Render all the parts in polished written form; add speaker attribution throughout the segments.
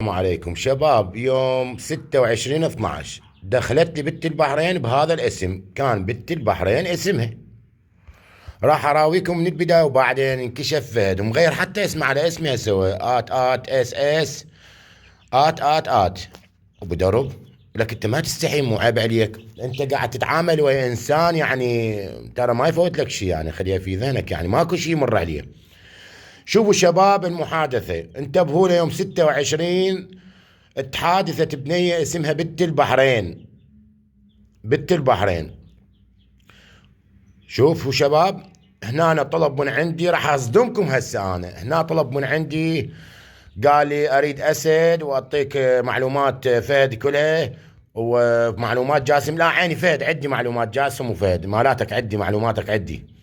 Speaker 1: السلام عليكم شباب. يوم 26/12 دخلت لي بنت البحرين بهذا الاسم. كان بنت البحرين اسمها. راح اراويكم من البدايه وبعدين انكشف فهد ومغير حتى اسمه على اسمي سوى ات اس اس ات وبدرب. لك انت ما تستحي؟ مو عيب عليك؟ انت قاعد تتعامل ويا انسان، يعني ترى ما يفوت لك شيء، يعني خليها في ذهنك، يعني ماكو شيء يمر عليه. شوفوا شباب، المحادثه انتبهوا له يوم 26. تحادثت بنية اسمها بنت البحرين. بنت البحرين. شوفوا شباب، هنا أنا طلب من عندي، راح أصدمكم هسه. أنا هنا طلب من عندي، قال لي أريد أسد وأعطيك معلومات فهد كلها ومعلومات جاسم. لا عيني فهد، عدي معلومات جاسم وفهد، مالاتك عدي معلوماتك عدي.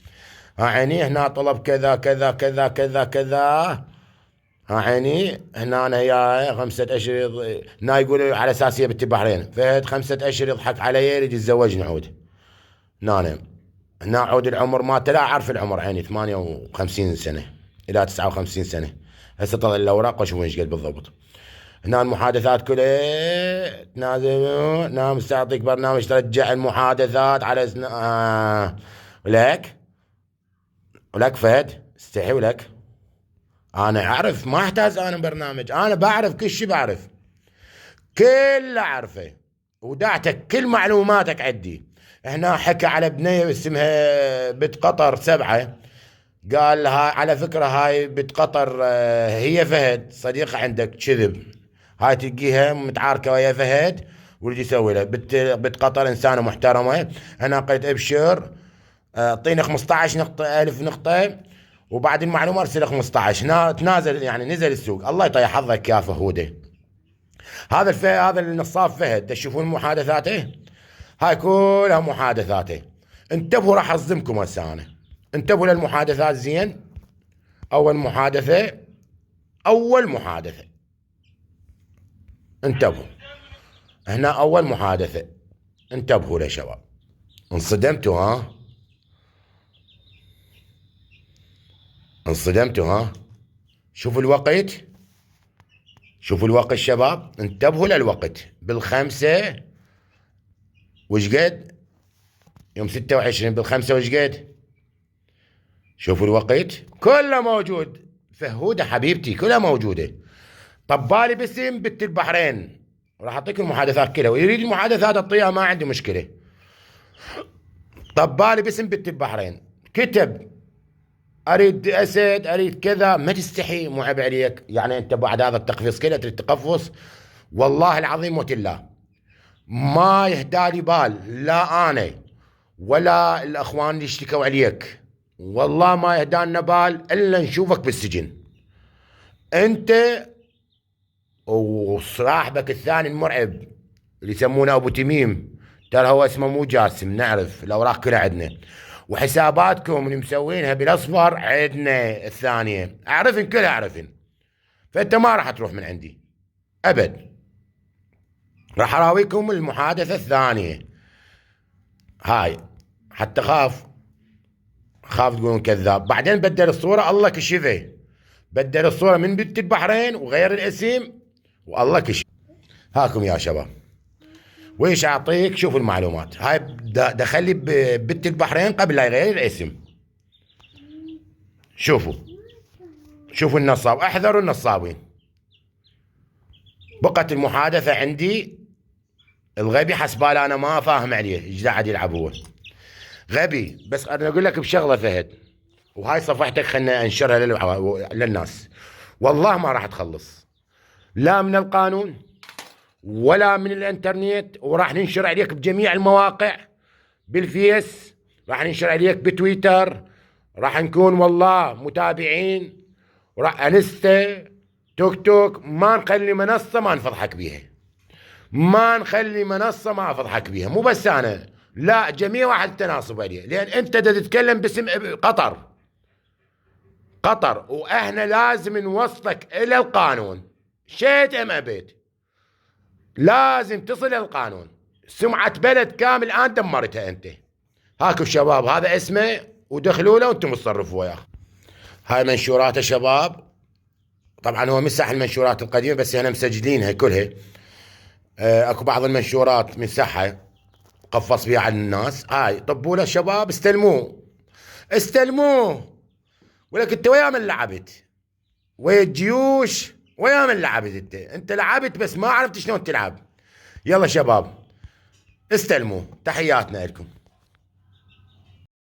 Speaker 1: ها عيني، هنا طلب كذا كذا كذا كذا كذا. ها عيني، هنا أنا يا 5 أشهر. هنا يقول على أساس هي بنت البحرين. فهد 5 أشهر يضحك علي يريد يتزوجني عود. هنا هنا عود العمر مالته لا أعرف العمر، عيني 58 سنة إلى 59 سنة. هسه طلع الأوراق وأشوف ايش قال بالضبط. هنا المحادثات كلها تنازل. نعم مستعطيك برنامج ترجع المحادثات على ولك فهد استحي ولك. انا اعرف، ما احتاج انا برنامج، انا بعرف كل شيء، بعرف كل اعرفه ودعتك كل معلوماتك عندي. هنا حكى على بنية اسمها بنت قطر 7. قال لها على فكرة هاي بنت قطر هي فهد صديقة عندك. كذب. هاي تلقيها متعاركة ويا فهد واللي يسوي له. بنت قطر إنسانة محترمة. أنا قلت أبشر، اعطيني 15 نقطة، 1000 نقطة، وبعد المعلومة ارسل 15. هنا تنازل، يعني نزل السوق. الله يطيح حظك يا فهودة. هذا النصاب فهد. تشوفون محادثاته؟ هاي كلها محادثاته. انتبهوا، راح اصدمكم هسه انا. انتبهوا للمحادثات زين. اول محادثة، اول محادثة، انتبهوا. هنا اول محادثة، انتبهوا له شباب. انصدمتوا ها؟ انصدمتوا ها؟ شوفوا الوقت، شوفوا الوقت شباب، انتبهوا للوقت. بالخمسة وش قد؟ يوم 26 بالخمسة وش قد؟ شوفوا الوقت كله موجود. فهودة حبيبتي كلها موجودة. طبالي باسم بنت البحرين. راح اعطيكم المحادثات كلها، ويريد المحادثات اعطيها ما عندي مشكلة. طبالي باسم بنت البحرين. كتب اريد اسد، اريد كذا. ما تستحي؟ مو عيب عليك؟ يعني انت بعد هذا التقفيص كله تريد تقفص؟ والله العظيم موت الله ما يهدالي بال، لا انا ولا الاخوان اللي اشتكوا عليك، والله ما يهدالنا بال الا نشوفك بالسجن انت وصاحبك الثاني المرعب اللي يسمونه ابو تميم. ترى هو اسمه مو جاسم، نعرف الاوراق كلها عندنا، وحساباتكم اللي مسوينها بالاصفر عندنا الثانيه، اعرفن كلها اعرفن. فانت ما راح تروح من عندي ابد. راح اراويكم المحادثه الثانيه هاي، حتى خاف تقولون كذاب. بعدين بدل الصوره، الله كشفه. بدل الصوره من بنت البحرين وغير الاسم، والله كشف. هاكم يا شباب، ويش اعطيك؟ شوفوا المعلومات هاي. دخل لي بنت البحرين قبل لا يغير الاسم. شوفوا، شوفوا النصاب، احذروا النصابين. بقت المحادثه عندي. الغبي حسبال انا ما فاهم عليه ايش قاعد يلعب هو. غبي. بس انا اقول لك بشغله فهد، وهاي صفحتك خلنا انشرها للناس. والله ما راح تخلص لا من القانون ولا من الانترنت، وراح ننشر عليك بجميع المواقع، بالفيس، راح ننشر عليك بتويتر، راح نكون والله متابعين، وراح انستا، توك توك. ما نخلي منصة ما نفضحك بيها، ما نخلي منصة ما افضحك بيها. مو بس انا، لا جميع واحد تناصب عليه، لان انت تتكلم باسم قطر. قطر، واحنا لازم نوصلك الى القانون، شئت ام ابيت. لازم تصل الى القانون. سمعة بلد كامل الان دمرتها انت. هاكو الشباب، هذا اسمه ودخلوا له وانتم تصرفوا وياه. هاي منشوراته شباب، طبعا هو مسح المنشورات القديمه بس احنا مسجلينها كلها. اكو بعض المنشورات مسحها قفص بيها على الناس. هاي طبوا له شباب استلموه استلموه. ولك انت ويا من لعبت؟ ويا الجيوش ويا من لعبت؟ انت لعبت بس ما عرفت شلون تلعب. يلا شباب استلموا، تحياتنا لكم.